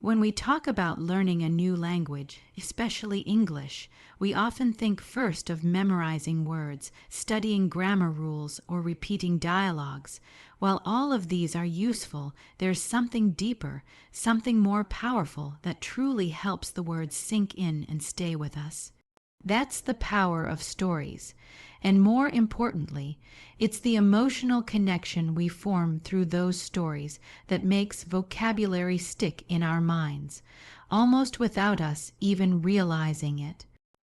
When we talk about learning a new language, especially English, we often think first of memorizing words, studying grammar rules, or repeating dialogues. While all of these are useful, there's something deeper, something more powerful that truly helps the words sink in and stay with us. That's the power of stories. And more importantly, it's the emotional connection we form through those stories that makes vocabulary stick in our minds, almost without us even realizing it.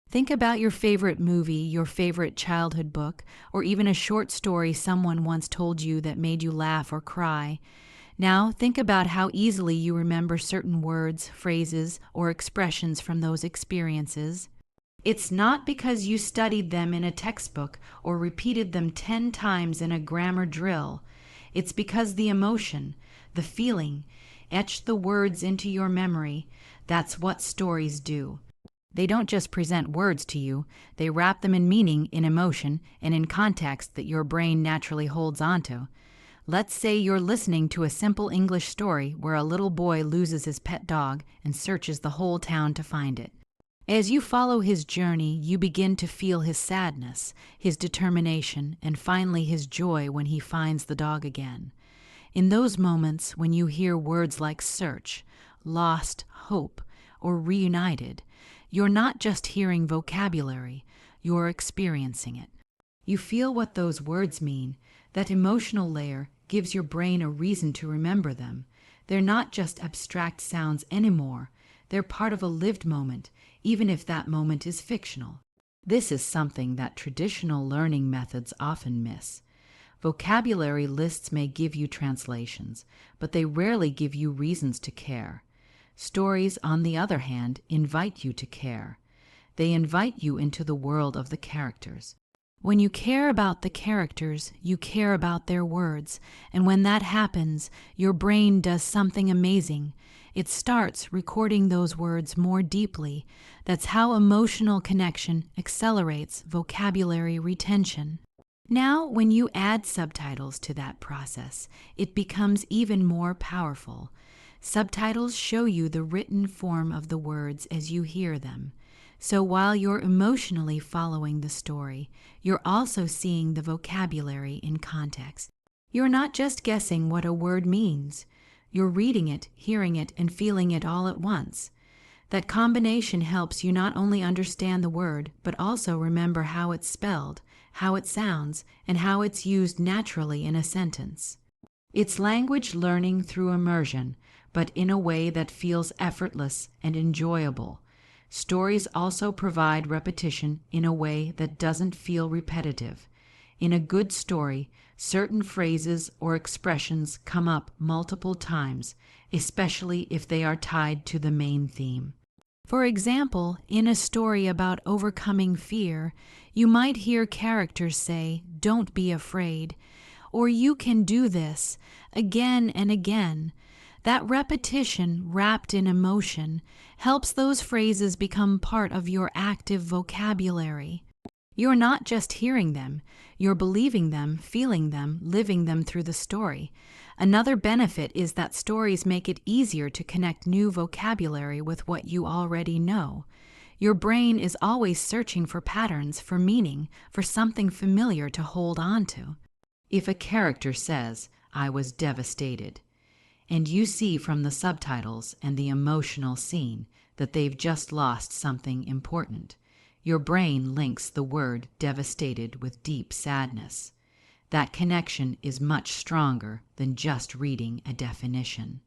Think about your favorite movie, your favorite childhood book, or even a short story someone once told you that made you laugh or cry. Now think about how easily you remember certain words, phrases, or expressions from those experiences. It's not because you studied them in a textbook or repeated them 10 times in a grammar drill. It's because the emotion, the feeling, etched the words into your memory. That's what stories do. They don't just present words to you, they wrap them in meaning, in emotion, and in context that your brain naturally holds onto. Let's say you're listening to a simple English story where a little boy loses his pet dog and searches the whole town to find it. As you follow his journey, you begin to feel his sadness, his determination, and finally his joy when he finds the dog again. In those moments, when you hear words like search, lost, hope, or reunited, you're not just hearing vocabulary, you're experiencing it. You feel what those words mean. That emotional layer gives your brain a reason to remember them. They're not just abstract sounds anymore. They're part of a lived moment, even if that moment is fictional. This is something that traditional learning methods often miss. Vocabulary lists may give you translations, but they rarely give you reasons to care. Stories, on the other hand, invite you to care. They invite you into the world of the characters. When you care about the characters, you care about their words, and when that happens, your brain does something amazing. It starts recording those words more deeply. That's how emotional connection accelerates vocabulary retention. Now, when you add subtitles to that process, it becomes even more powerful. Subtitles show you the written form of the words as you hear them. So while you're emotionally following the story, you're also seeing the vocabulary in context. You're not just guessing what a word means. You're reading it, hearing it, and feeling it all at once. That combination helps you not only understand the word, but also remember how it's spelled, how it sounds, and how it's used naturally in a sentence. It's language learning through immersion, but in a way that feels effortless and enjoyable. Stories also provide repetition in a way that doesn't feel repetitive. In a good story, certain phrases or expressions come up multiple times, especially if they are tied to the main theme. For example, in a story about overcoming fear, you might hear characters say, "Don't be afraid," or "You can do this," again and again. That repetition, wrapped in emotion, helps those phrases become part of your active vocabulary. You're not just hearing them, you're believing them, feeling them, living them through the story. Another benefit is that stories make it easier to connect new vocabulary with what you already know. Your brain is always searching for patterns, for meaning, for something familiar to hold on to. If a character says, "I was devastated," and you see from the subtitles and the emotional scene that they've just lost something important, your brain links the word devastated with deep sadness. That connection is much stronger than just reading a definition.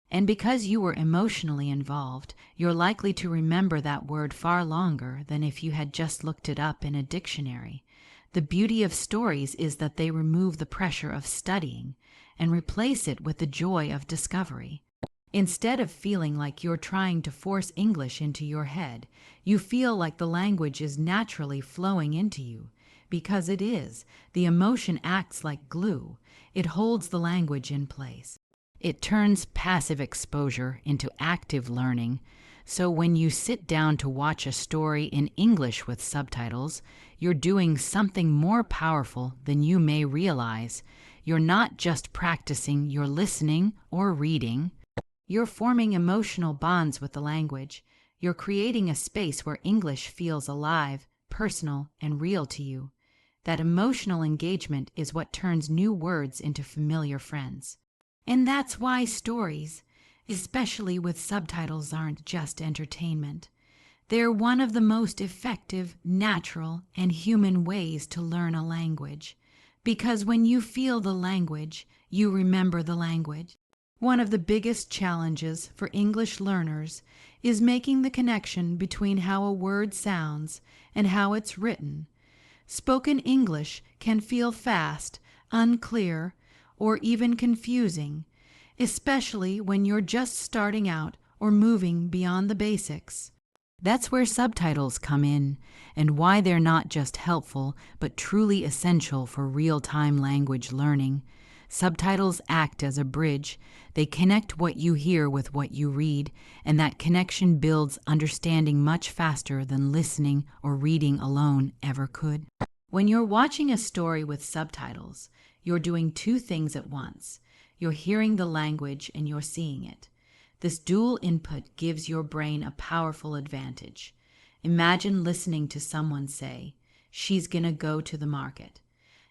And because you were emotionally involved, you're likely to remember that word far longer than if you had just looked it up in a dictionary. The beauty of stories is that they remove the pressure of studying and replace it with the joy of discovery. Instead of feeling like you're trying to force English into your head, you feel like the language is naturally flowing into you. Because it is. The emotion acts like glue. It holds the language in place. It turns passive exposure into active learning. So when you sit down to watch a story in English with subtitles, you're doing something more powerful than you may realize. You're not just practicing your listening or reading. You're forming emotional bonds with the language. You're creating a space where English feels alive, personal, and real to you. That emotional engagement is what turns new words into familiar friends. And that's why stories, especially with subtitles, aren't just entertainment. They're one of the most effective, natural, and human ways to learn a language. Because when you feel the language, you remember the language. One of the biggest challenges for English learners is making the connection between how a word sounds and how it's written. Spoken English can feel fast, unclear, or even confusing, especially when you're just starting out or moving beyond the basics. That's where subtitles come in, and why they're not just helpful, but truly essential for real-time language learning. Subtitles act as a bridge. They connect what you hear with what you read, and that connection builds understanding much faster than listening or reading alone ever could. When you're watching a story with subtitles, you're doing two things at once. You're hearing the language and you're seeing it. This dual input gives your brain a powerful advantage. Imagine listening to someone say, "She's gonna go to the market."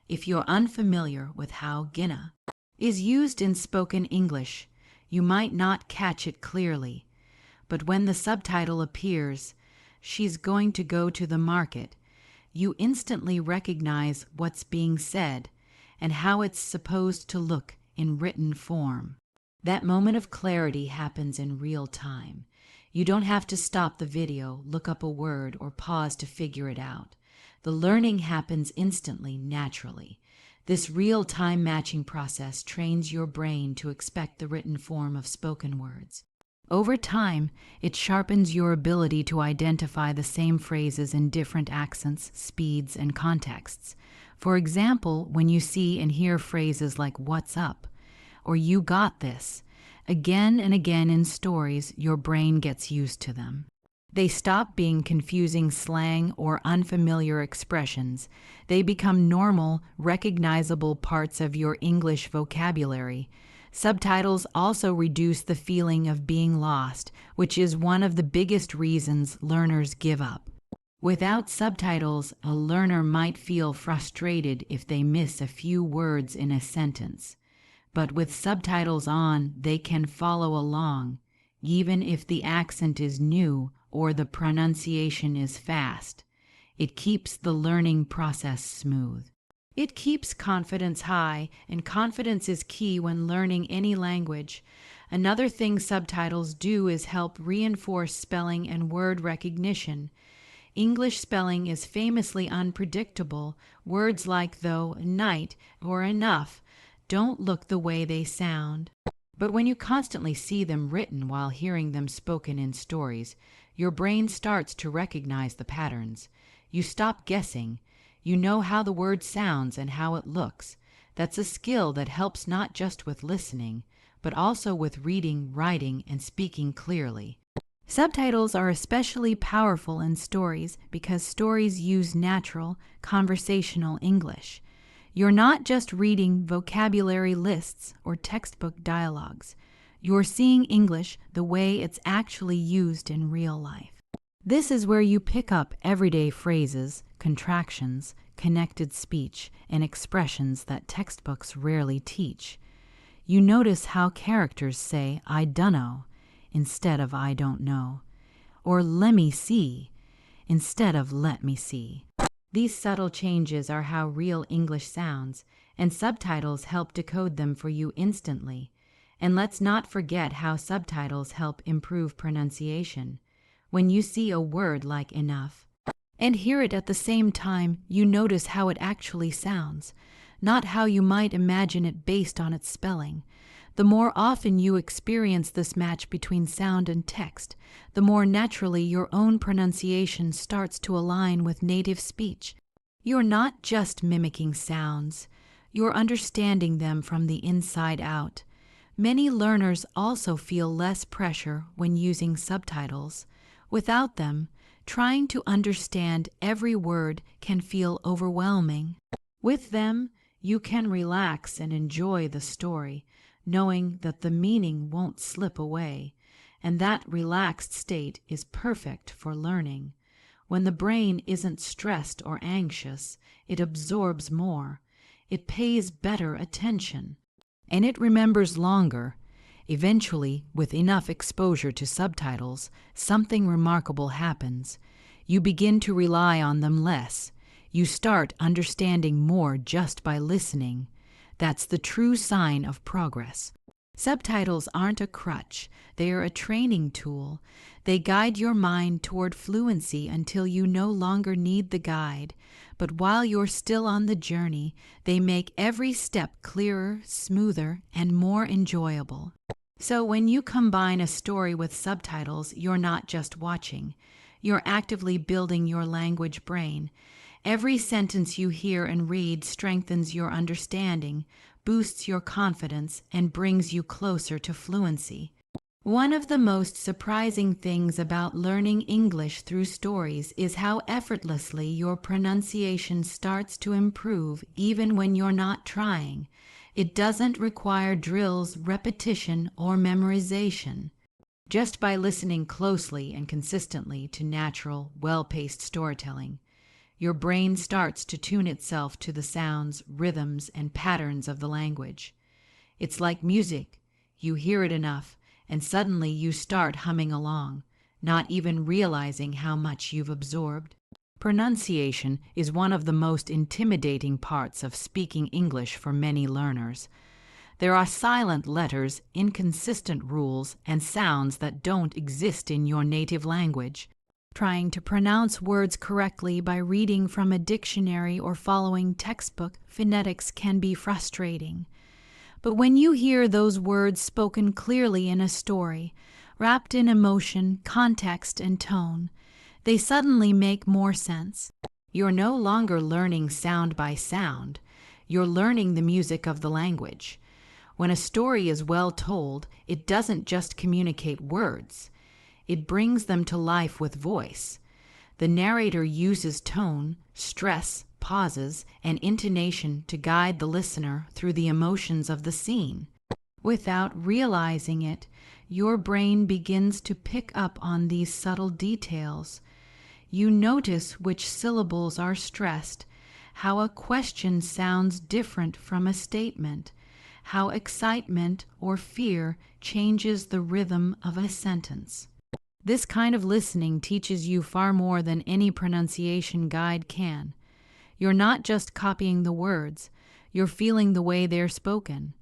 If you're unfamiliar with how gonna is used in spoken English, you might not catch it clearly. But when the subtitle appears, "She's going to go to the market," you instantly recognize what's being said and how it's supposed to look in written form. That moment of clarity happens in real time. You don't have to stop the video, look up a word, or pause to figure it out. The learning happens instantly, naturally. This real-time matching process trains your brain to expect the written form of spoken words. Over time, it sharpens your ability to identify the same phrases in different accents, speeds, and contexts. For example, when you see and hear phrases like "what's up," or "you got this," again and again in stories, your brain gets used to them. They stop being confusing slang or unfamiliar expressions. They become normal, recognizable parts of your English vocabulary. Subtitles also reduce the feeling of being lost, which is one of the biggest reasons learners give up. Without subtitles, a learner might feel frustrated if they miss a few words in a sentence. But with subtitles on, they can follow along, even if the accent is new or the pronunciation is fast. It keeps the learning process smooth. It keeps confidence high, and confidence is key when learning any language. Another thing subtitles do is help reinforce spelling and word recognition. English spelling is famously unpredictable. Words like though, night, or enough don't look the way they sound. But when you constantly see them written while hearing them spoken in stories, your brain starts to recognize the patterns. You stop guessing. You know how the word sounds and how it looks. That's a skill that helps not just with listening, but also with reading, writing, and speaking clearly. Subtitles are especially powerful in stories because stories use natural, conversational English. You're not just reading vocabulary lists or textbook dialogues. You're seeing English the way it's actually used in real life. This is where you pick up everyday phrases, contractions, connected speech, and expressions that textbooks rarely teach. You notice how characters say "I dunno" instead of "I don't know," or "lemme see" instead of "let me see." These subtle changes are how real English sounds, and subtitles help decode them for you instantly. And let's not forget how subtitles help improve pronunciation. When you see a word like "enough" and hear it at the same time, you notice how it actually sounds, not how you might imagine it based on its spelling. The more often you experience this match between sound and text, the more naturally your own pronunciation starts to align with native speech. You're not just mimicking sounds, you're understanding them from the inside out. Many learners also feel less pressure when using subtitles. Without them, trying to understand every word can feel overwhelming. With them, you can relax and enjoy the story, knowing that the meaning won't slip away, and that relaxed state is perfect for learning. When the brain isn't stressed or anxious, it absorbs more, it pays better attention, and it remembers longer. Eventually, with enough exposure to subtitles, something remarkable happens. You begin to rely on them less. You start understanding more just by listening. That's the true sign of progress. Subtitles aren't a crutch, they are a training tool. They guide your mind toward fluency until you no longer need the guide. But while you're still on the journey, they make every step clearer, smoother, and more enjoyable. So when you combine a story with subtitles, you're not just watching. You're actively building your language brain. Every sentence you hear and read strengthens your understanding, boosts your confidence, and brings you closer to fluency. One of the most surprising things about learning English through stories is how effortlessly your pronunciation starts to improve even when you're not trying. It doesn't require drills, repetition, or memorization. Just by listening closely and consistently to natural, well-paced storytelling, your brain starts to tune itself to the sounds, rhythms, and patterns of the language. It's like music. You hear it enough, and suddenly you start humming along, not even realizing how much you've absorbed. Pronunciation is one of the most intimidating parts of speaking English for many learners. There are silent letters, inconsistent rules, and sounds that don't exist in your native language. Trying to pronounce words correctly by reading from a dictionary or following textbook phonetics can be frustrating. But when you hear those words spoken clearly in a story, wrapped in emotion, context, and tone, they suddenly make more sense. You're no longer learning sound by sound. You're learning the music of the language. When a story is well told, it doesn't just communicate words. It brings them to life with voice. The narrator uses tone, stress, pauses, and intonation to guide the listener through the emotions of the scene. Without realizing it, your brain begins to pick up on these subtle details. You notice which syllables are stressed, how a question sounds different from a statement, how excitement or fear changes the rhythm of a sentence. This kind of listening teaches you far more than any pronunciation guide can. You're not just copying the words, you're feeling the way they're spoken.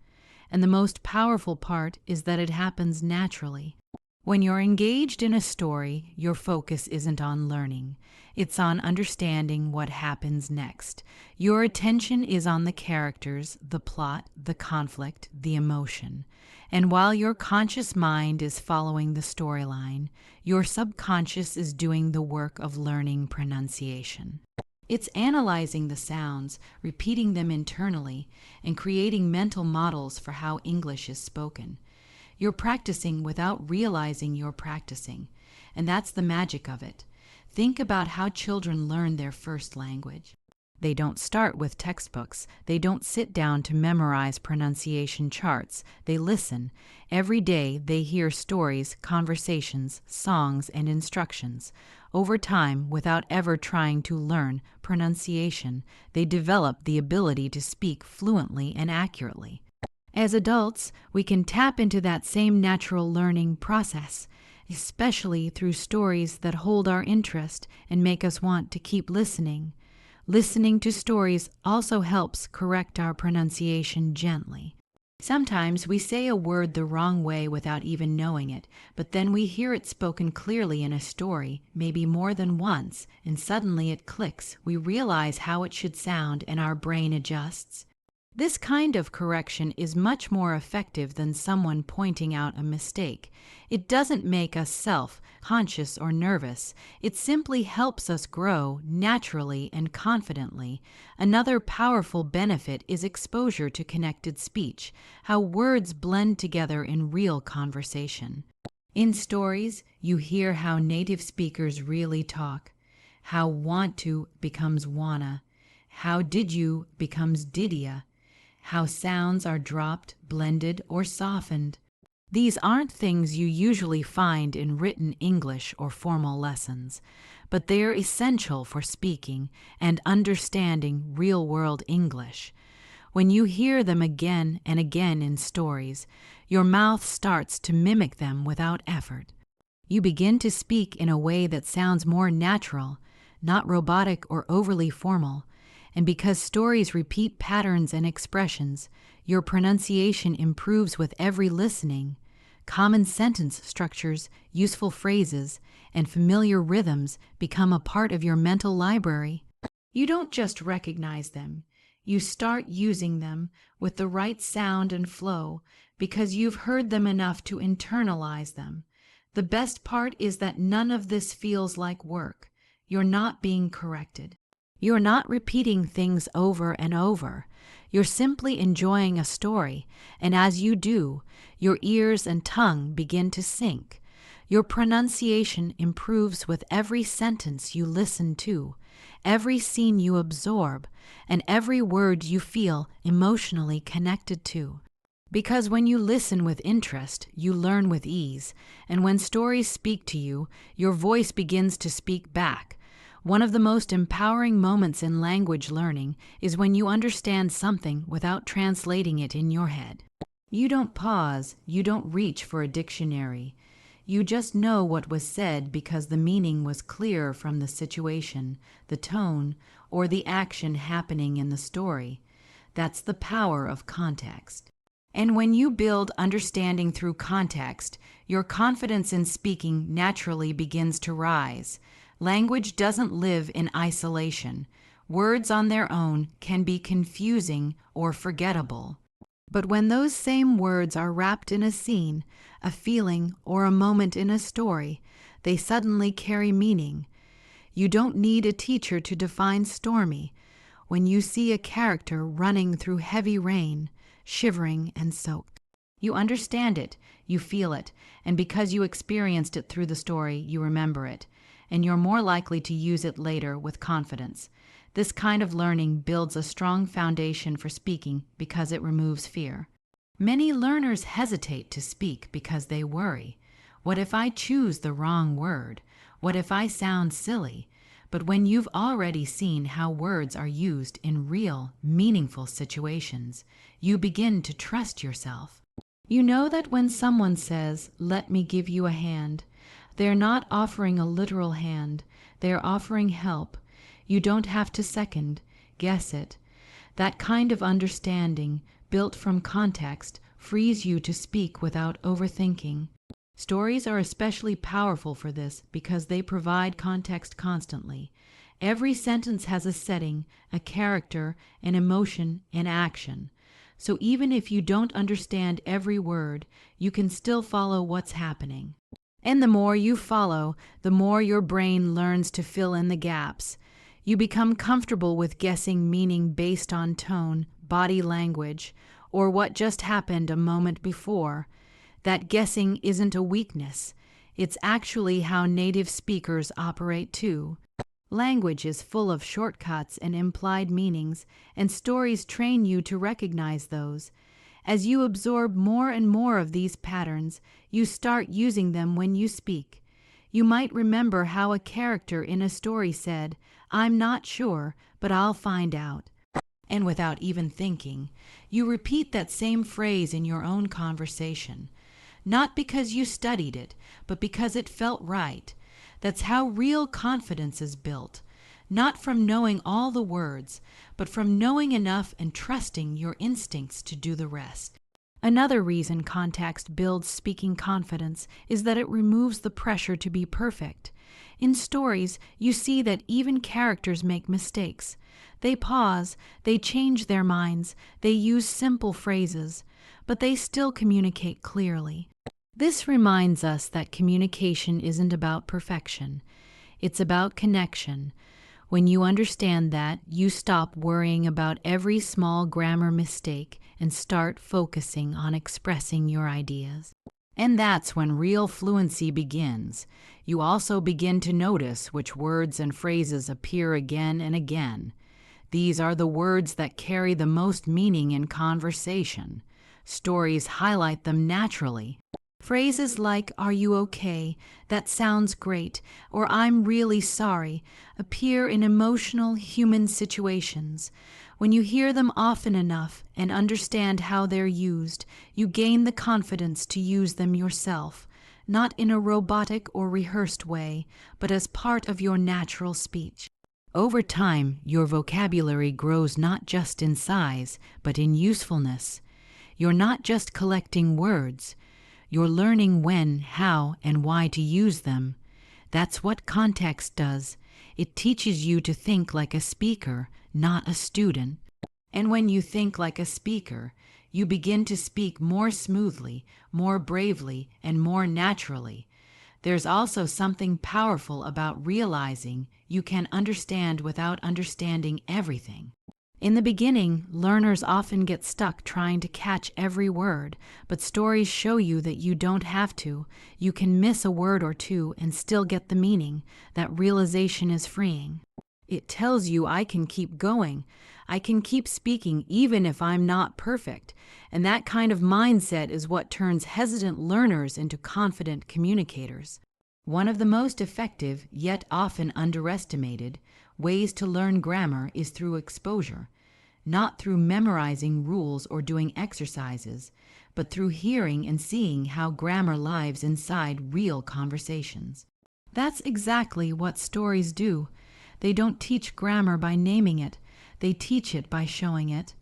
And the most powerful part is that it happens naturally. When you're engaged in a story, your focus isn't on learning. It's on understanding what happens next. Your attention is on the characters, the plot, the conflict, the emotion. And while your conscious mind is following the storyline, your subconscious is doing the work of learning pronunciation. It's analyzing the sounds, repeating them internally, and creating mental models for how English is spoken. You're practicing without realizing you're practicing, and that's the magic of it. Think about how children learn their first language. They don't start with textbooks. They don't sit down to memorize pronunciation charts. They listen. Every day they hear stories, conversations, songs, and instructions. Over time, without ever trying to learn pronunciation, they develop the ability to speak fluently and accurately. As adults, we can tap into that same natural learning process, especially through stories that hold our interest and make us want to keep listening. Listening to stories also helps correct our pronunciation gently. Sometimes we say a word the wrong way without even knowing it, but then we hear it spoken clearly in a story, maybe more than once, and suddenly it clicks. We realize how it should sound and our brain adjusts. This kind of correction is much more effective than someone pointing out a mistake. It doesn't make us self-conscious or nervous. It simply helps us grow naturally and confidently. Another powerful benefit is exposure to connected speech, how words blend together in real conversation. In stories, you hear how native speakers really talk, how want to becomes wanna, how did you becomes did ya, how sounds are dropped, blended, or softened. These aren't things you usually find in written English or formal lessons, but they're essential for speaking and understanding real-world English. When you hear them again and again in stories, your mouth starts to mimic them without effort. You begin to speak in a way that sounds more natural, not robotic or overly formal, and because stories repeat patterns and expressions, your pronunciation improves with every listening. Common sentence structures, useful phrases, and familiar rhythms become a part of your mental library. You don't just recognize them, you start using them with the right sound and flow because you've heard them enough to internalize them. The best part is that none of this feels like work. You're not being corrected. You're not repeating things over and over. You're simply enjoying a story, and as you do, your ears and tongue begin to sync. Your pronunciation improves with every sentence you listen to, every scene you absorb, and every word you feel emotionally connected to. Because when you listen with interest, you learn with ease, and when stories speak to you, your voice begins to speak back. One of the most empowering moments in language learning is when you understand something without translating it in your head. You don't pause, you don't reach for a dictionary. You just know what was said because the meaning was clear from the situation, the tone, or the action happening in the story. That's the power of context. And when you build understanding through context, your confidence in speaking naturally begins to rise. Language doesn't live in isolation. Words on their own can be confusing or forgettable. But when those same words are wrapped in a scene, a feeling, or a moment in a story, they suddenly carry meaning. You don't need a teacher to define stormy. When you see a character running through heavy rain, shivering and soaked, you understand it, you feel it, and because you experienced it through the story, you remember it, and you're more likely to use it later with confidence. This kind of learning builds a strong foundation for speaking because it removes fear. Many learners hesitate to speak because they worry. What if I choose the wrong word? What if I sound silly? But when you've already seen how words are used in real, meaningful situations, you begin to trust yourself. You know that when someone says, "Let me give you a hand," they're not offering a literal hand, they're offering help. You don't have to second, guess it. That kind of understanding, built from context, frees you to speak without overthinking. Stories are especially powerful for this because they provide context constantly. Every sentence has a setting, a character, an emotion, an action. So even if you don't understand every word, you can still follow what's happening. And the more you follow, the more your brain learns to fill in the gaps. You become comfortable with guessing meaning based on tone, body language, or what just happened a moment before. That guessing isn't a weakness. It's actually how native speakers operate too. Language is full of shortcuts and implied meanings, and stories train you to recognize those. As you absorb more and more of these patterns, you start using them when you speak. You might remember how a character in a story said, "I'm not sure, but I'll find out." And without even thinking, you repeat that same phrase in your own conversation. Not because you studied it, but because it felt right. That's how real confidence is built. Not from knowing all the words, but from knowing enough and trusting your instincts to do the rest. Another reason context builds speaking confidence is that it removes the pressure to be perfect. In stories, you see that even characters make mistakes. They pause, they change their minds, they use simple phrases, but they still communicate clearly. This reminds us that communication isn't about perfection. It's about connection. When you understand that, you stop worrying about every small grammar mistake and start focusing on expressing your ideas. And that's when real fluency begins. You also begin to notice which words and phrases appear again and again. These are the words that carry the most meaning in conversation. Stories highlight them naturally. Phrases like, "Are you okay?" "That sounds great," or "I'm really sorry," appear in emotional human situations. When you hear them often enough and understand how they're used, you gain the confidence to use them yourself, not in a robotic or rehearsed way, but as part of your natural speech. Over time, your vocabulary grows not just in size, but in usefulness. You're not just collecting words. You're learning when, how, and why to use them. That's what context does. It teaches you to think like a speaker, not a student. And when you think like a speaker, you begin to speak more smoothly, more bravely, and more naturally. There's also something powerful about realizing you can understand without understanding everything. In the beginning, learners often get stuck trying to catch every word, but stories show you that you don't have to. You can miss a word or two and still get the meaning. That realization is freeing. It tells you I can keep going. I can keep speaking even if I'm not perfect. And that kind of mindset is what turns hesitant learners into confident communicators. One of the most effective, yet often underestimated, ways to learn grammar is through exposure, not through memorizing rules or doing exercises, but through hearing and seeing how grammar lives inside real conversations. That's exactly what stories do. They don't teach grammar by naming it, they teach it by showing it.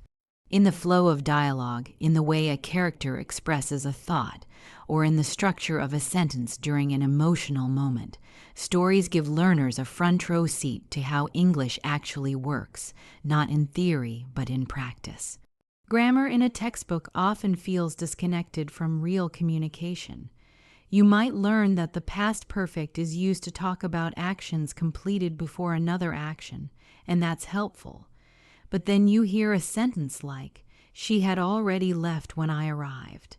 In the flow of dialogue, in the way a character expresses a thought, or in the structure of a sentence during an emotional moment, stories give learners a front row seat to how English actually works, not in theory, but in practice. Grammar in a textbook often feels disconnected from real communication. You might learn that the past perfect is used to talk about actions completed before another action, and that's helpful. But then you hear a sentence like, "She had already left when I arrived,"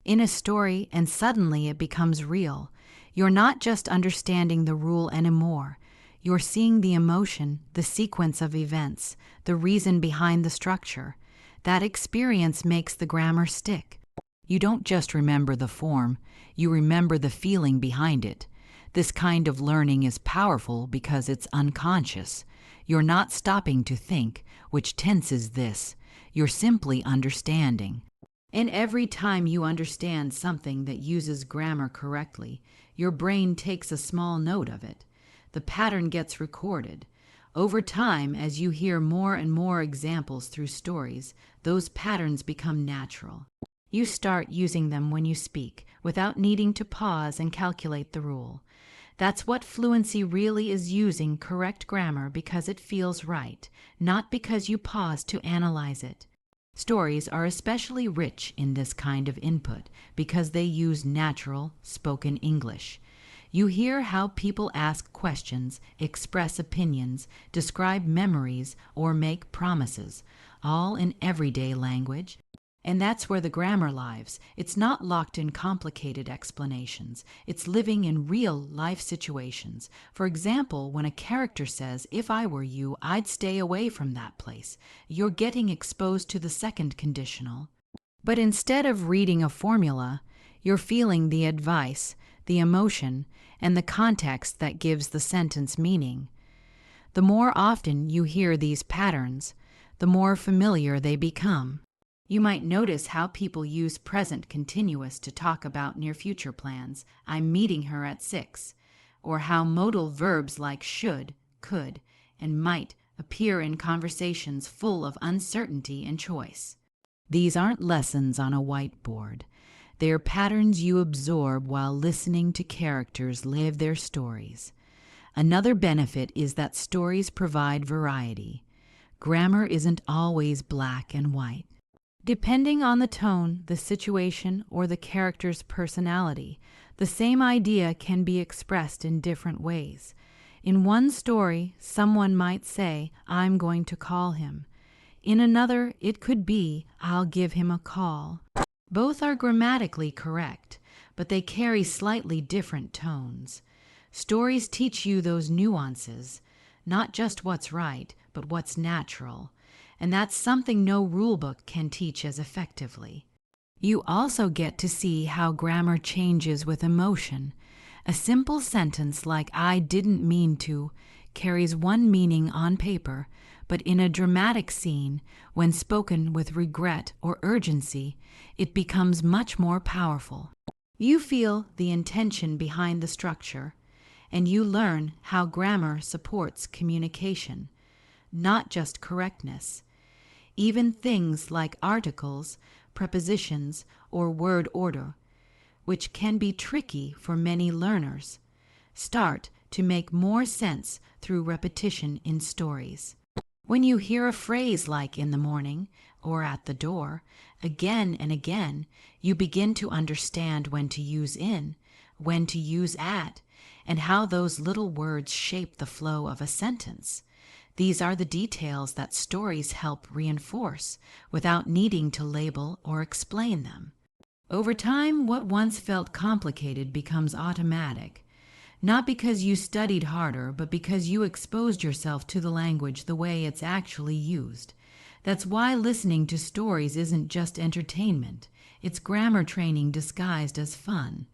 in a story, and suddenly it becomes real. You're not just understanding the rule anymore. You're seeing the emotion, the sequence of events, the reason behind the structure. That experience makes the grammar stick. You don't just remember the form, you remember the feeling behind it. This kind of learning is powerful because it's unconscious. You're not stopping to think, which tense is this? You're simply understanding. And every time you understand something that uses grammar correctly, your brain takes a small note of it. The pattern gets recorded. Over time, as you hear more and more examples through stories, those patterns become natural. You start using them when you speak, without needing to pause and calculate the rule. That's what fluency really is, using correct grammar because it feels right, not because you pause to analyze it. Stories are especially rich in this kind of input because they use natural, spoken English. You hear how people ask questions, express opinions, describe memories, or make promises, all in everyday language. And that's where the grammar lives. It's not locked in complicated explanations. It's living in real life situations. For example, when a character says, "If I were you, I'd stay away from that place," you're getting exposed to the second conditional. But instead of reading a formula, you're feeling the advice, the emotion, and the context that gives the sentence meaning. The more often you hear these patterns, the more familiar they become. You might notice how people use present continuous to talk about near-future plans, "I'm meeting her at 6, or how modal verbs like should, could, and might appear in conversations full of uncertainty and choice. These aren't lessons on a whiteboard. They're patterns you absorb while listening to characters live their stories. Another benefit is that stories provide variety. Grammar isn't always black and white. Depending on the tone, the situation, or the character's personality, the same idea can be expressed in different ways. In one story, someone might say, "I'm going to call him." In another, it could be, "I'll give him a call." Both are grammatically correct, but they carry slightly different tones. Stories teach you those nuances, not just what's right, but what's natural. And that's something no rulebook can teach as effectively. You also get to see how grammar changes with emotion. A simple sentence like "I didn't mean to" carries one meaning on paper, but in a dramatic scene, when spoken with regret or urgency, it becomes much more powerful. You feel the intention behind the structure, and you learn how grammar supports communication, not just correctness. Even things like articles, prepositions, or word order, which can be tricky for many learners, start to make more sense through repetition in stories. When you hear a phrase like "in the morning" or "at the door" again and again, you begin to understand when to use "in," when to use "at," and how those little words shape the flow of a sentence. These are the details that stories help reinforce without needing to label or explain them. Over time, what once felt complicated becomes automatic, not because you studied harder, but because you exposed yourself to the language the way it's actually used. That's why listening to stories isn't just entertainment, it's grammar training disguised as fun.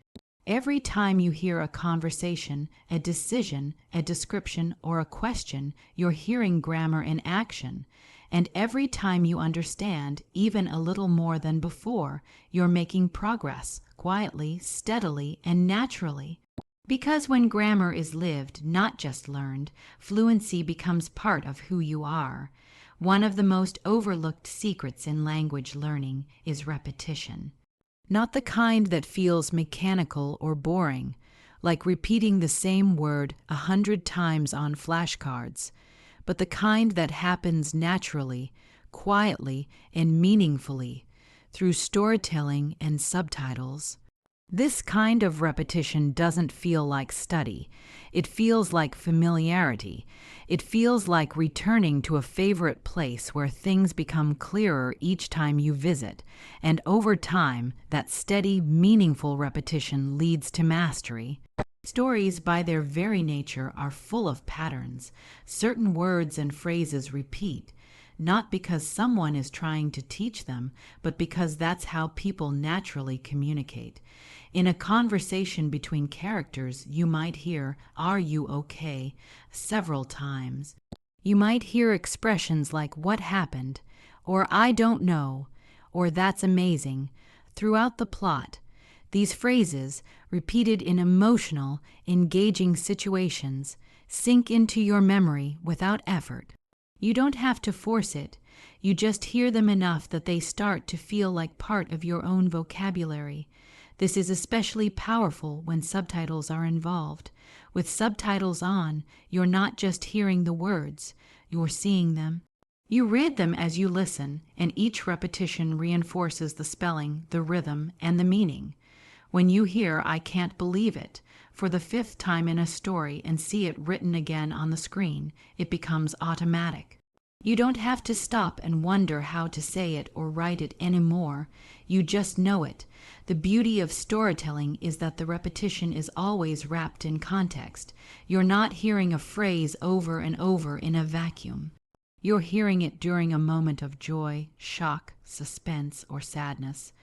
Every time you hear a conversation, a decision, a description, or a question, you're hearing grammar in action. And every time you understand, even a little more than before, you're making progress, quietly, steadily, and naturally. Because when grammar is lived, not just learned, fluency becomes part of who you are. One of the most overlooked secrets in language learning is repetition. Not the kind that feels mechanical or boring, like repeating the same word 100 times on flashcards, but the kind that happens naturally, quietly, and meaningfully through storytelling and subtitles. This kind of repetition doesn't feel like study. It feels like familiarity. It feels like returning to a favorite place where things become clearer each time you visit. And over time, that steady, meaningful repetition leads to mastery. Stories, by their very nature, are full of patterns. Certain words and phrases repeat, not because someone is trying to teach them, but because that's how people naturally communicate. In a conversation between characters, you might hear "Are you okay?" several times. You might hear expressions like "What happened?" or "I don't know," or "That's amazing" throughout the plot. These phrases, repeated in emotional, engaging situations, sink into your memory without effort. You don't have to force it. You just hear them enough that they start to feel like part of your own vocabulary. This is especially powerful when subtitles are involved. With subtitles on, you're not just hearing the words, you're seeing them. You read them as you listen, and each repetition reinforces the spelling, the rhythm, and the meaning. When you hear "I can't believe it" for the 5th time in a story and see it written again on the screen, it becomes automatic. You don't have to stop and wonder how to say it or write it anymore. You just know it. The beauty of storytelling is that the repetition is always wrapped in context. You're not hearing a phrase over and over in a vacuum. You're hearing it during a moment of joy, shock, suspense, or sadness.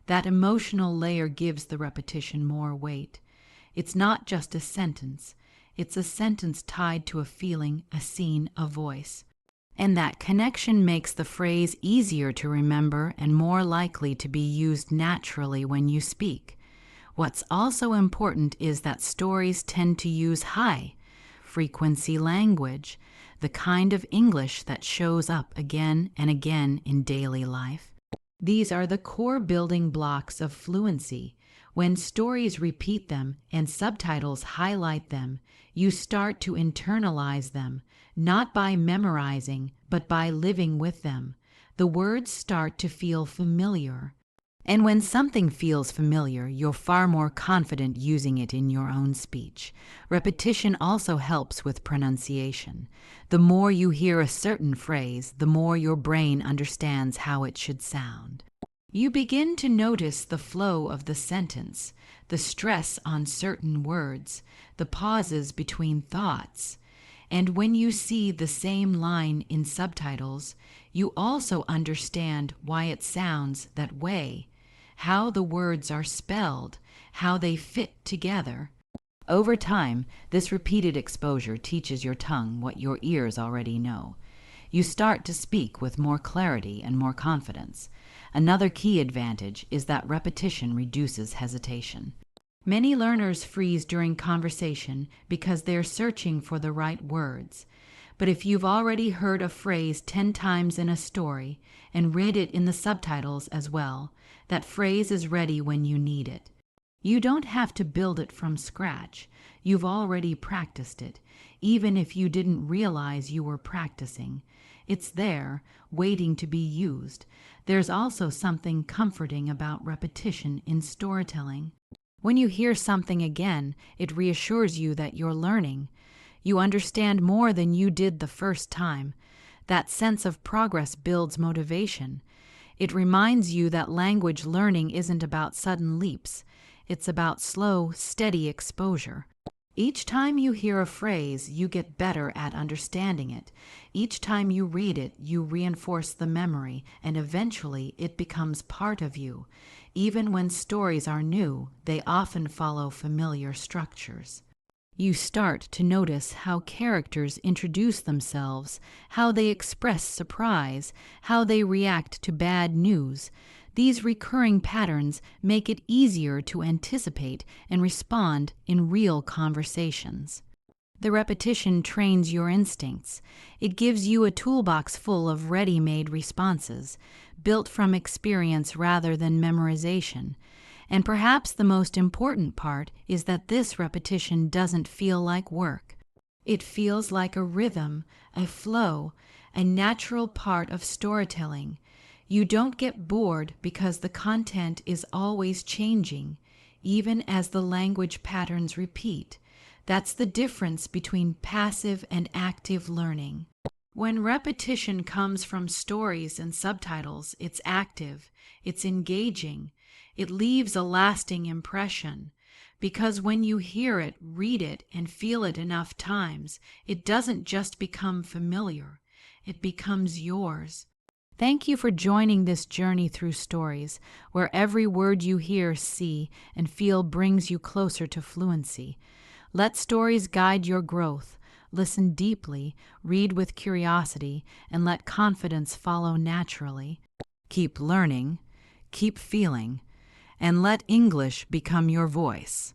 That emotional layer gives the repetition more weight. It's not just a sentence. It's a sentence tied to a feeling, a scene, a voice. And that connection makes the phrase easier to remember and more likely to be used naturally when you speak. What's also important is that stories tend to use high-frequency language, the kind of English that shows up again and again in daily life. These are the core building blocks of fluency. When stories repeat them and subtitles highlight them, you start to internalize them, not by memorizing, but by living with them. The words start to feel familiar. And when something feels familiar, you're far more confident using it in your own speech. Repetition also helps with pronunciation. The more you hear a certain phrase, the more your brain understands how it should sound. You begin to notice the flow of the sentence, the stress on certain words, the pauses between thoughts. And when you see the same line in subtitles, you also understand why it sounds that way, how the words are spelled, how they fit together. Over time, this repeated exposure teaches your tongue what your ears already know. You start to speak with more clarity and more confidence. Another key advantage is that repetition reduces hesitation. Many learners freeze during conversation because they're searching for the right words. But if you've already heard a phrase 10 times in a story and read it in the subtitles as well, that phrase is ready when you need it. You don't have to build it from scratch. You've already practiced it, even if you didn't realize you were practicing. It's there, waiting to be used. There's also something comforting about repetition in storytelling. When you hear something again, it reassures you that you're learning. You understand more than you did the first time. That sense of progress builds motivation. It reminds you that language learning isn't about sudden leaps. It's about slow, steady exposure. Each time you hear a phrase, you get better at understanding it. Each time you read it, you reinforce the memory, and eventually it becomes part of you. Even when stories are new, they often follow familiar structures. You start to notice how characters introduce themselves, how they express surprise, how they react to bad news. These recurring patterns make it easier to anticipate and respond in real conversations. The repetition trains your instincts. It gives you a toolbox full of ready-made responses, built from experience rather than memorization. And perhaps the most important part is that this repetition doesn't feel like work. It feels like a rhythm, a flow, a natural part of storytelling. You don't get bored because the content is always changing, even as the language patterns repeat. That's the difference between passive and active learning. When repetition comes from stories and subtitles, it's active, it's engaging, it leaves a lasting impression. Because when you hear it, read it, and feel it enough times, it doesn't just become familiar, it becomes yours. Thank you for joining this journey through stories, where every word you hear, see, and feel brings you closer to fluency. Let stories guide your growth. Listen deeply, read with curiosity, and let confidence follow naturally. Keep learning, keep feeling, and let English become your voice.